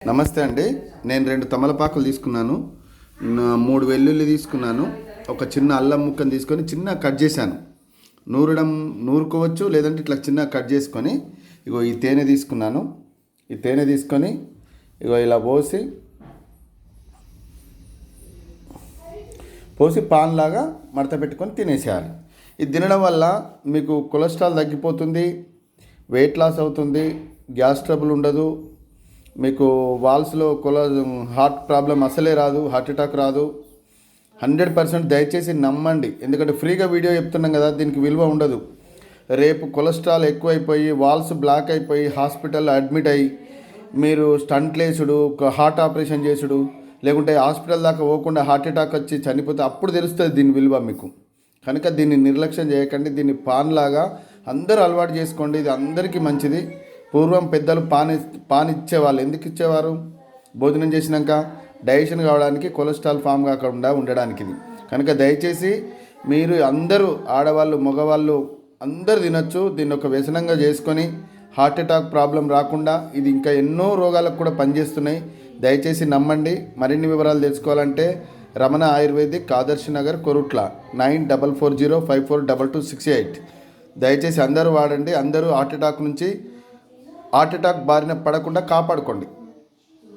నమస్తే అండి. నేను 2 తమలపాకులు తీసుకున్నాను, 3 వెల్లుల్లి తీసుకున్నాను, ఒక చిన్న అల్లం ముక్కను తీసుకొని చిన్న కట్ చేశాను. నూరుకోవచ్చు, లేదంటే ఇట్లా చిన్న కట్ చేసుకొని ఇగో ఈ తేనె తీసుకున్నాను. ఈ తేనె తీసుకొని ఇగో ఇలా పోసి పాన్ లాగా మడత పెట్టుకొని తినేసేయాలి. ఇది తినడం వల్ల మీకు కొలెస్ట్రాల్ తగ్గిపోతుంది, వెయిట్ లాస్ అవుతుంది, గ్యాస్ ట్రబుల్ ఉండదు, మీకు వాల్స్లో హార్ట్ ప్రాబ్లం అసలే రాదు, హార్ట్ అటాక్ రాదు. 100% దయచేసి నమ్మండి. ఎందుకంటే ఫ్రీగా వీడియో చెప్తున్నాం కదా, దీనికి విలువ ఉండదు. రేపు కొలెస్ట్రాల్ ఎక్కువైపోయి వాల్స్ బ్లాక్ అయిపోయి హాస్పిటల్లో అడ్మిట్ అయ్యి మీరు స్టంట్లు వేసుడు, హార్ట్ ఆపరేషన్ చేసుడు, లేకుంటే హాస్పిటల్ దాకా పోకుండా హార్ట్ అటాక్ వచ్చి చనిపోతే అప్పుడు తెలుస్తుంది దీని విలువ మీకు. కనుక దీన్ని నిర్లక్ష్యం చేయకండి. దీన్ని పాన్ లాగా అందరూ అలవాటు చేసుకోండి. ఇది అందరికీ మంచిది. పూర్వం పెద్దలు పాన్ ఇచ్చేవాళ్ళు. ఎందుకు ఇచ్చేవారు? భోజనం చేసినాక డైజెషన్ కావడానికి, కొలెస్ట్రాల్ ఫామ్ కాకుండా ఉండడానికి. ఇది కనుక దయచేసి మీరు అందరూ, ఆడవాళ్ళు మగవాళ్ళు అందరూ తినచ్చు. దీన్ని ఒక వ్యసనంగా చేసుకొని హార్ట్ అటాక్ ప్రాబ్లం రాకుండా ఇది ఇంకా ఎన్నో రోగాలకు కూడా పనిచేస్తున్నాయి. దయచేసి నమ్మండి. మరిన్ని వివరాలు తెలుసుకోవాలంటే రమణ ఆయుర్వేదిక్, ఆదర్శ్ నగర్, కొరుట్ల 9440542268. దయచేసి అందరూ వాడండి. అందరూ హార్ట్ అటాక్ బారిన పడకుండా కాపాడుకోండి.